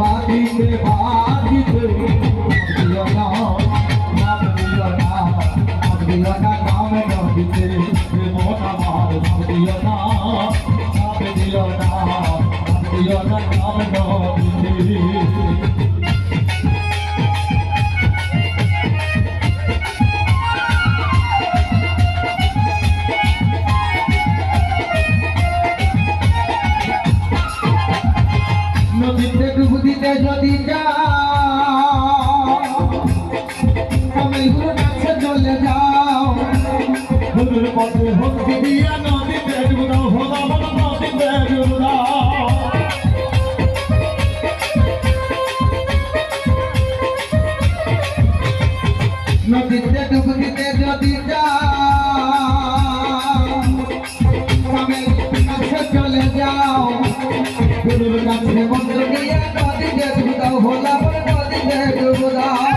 বাদিতে বাদিতে দিও না নাম দিও না নাম নদীতে মন আমার নাম দিও না নাম নদীতে নদীতে ডুব দিতে যদি যাও আমি গুরু কাছে চলে যাও গুরুর পথে ভক্তি দিয়া নদীতে ডুব দাও হোদা বড় নদীতে ডুব দাও নদীতে ডুব দিতে যদি যাও আমি কাছে চলে যাও গুরুর কাছে মন্ত্র দিয়া নদীতে ডুব দাও হোলা বড় নদীতে ডুব দাও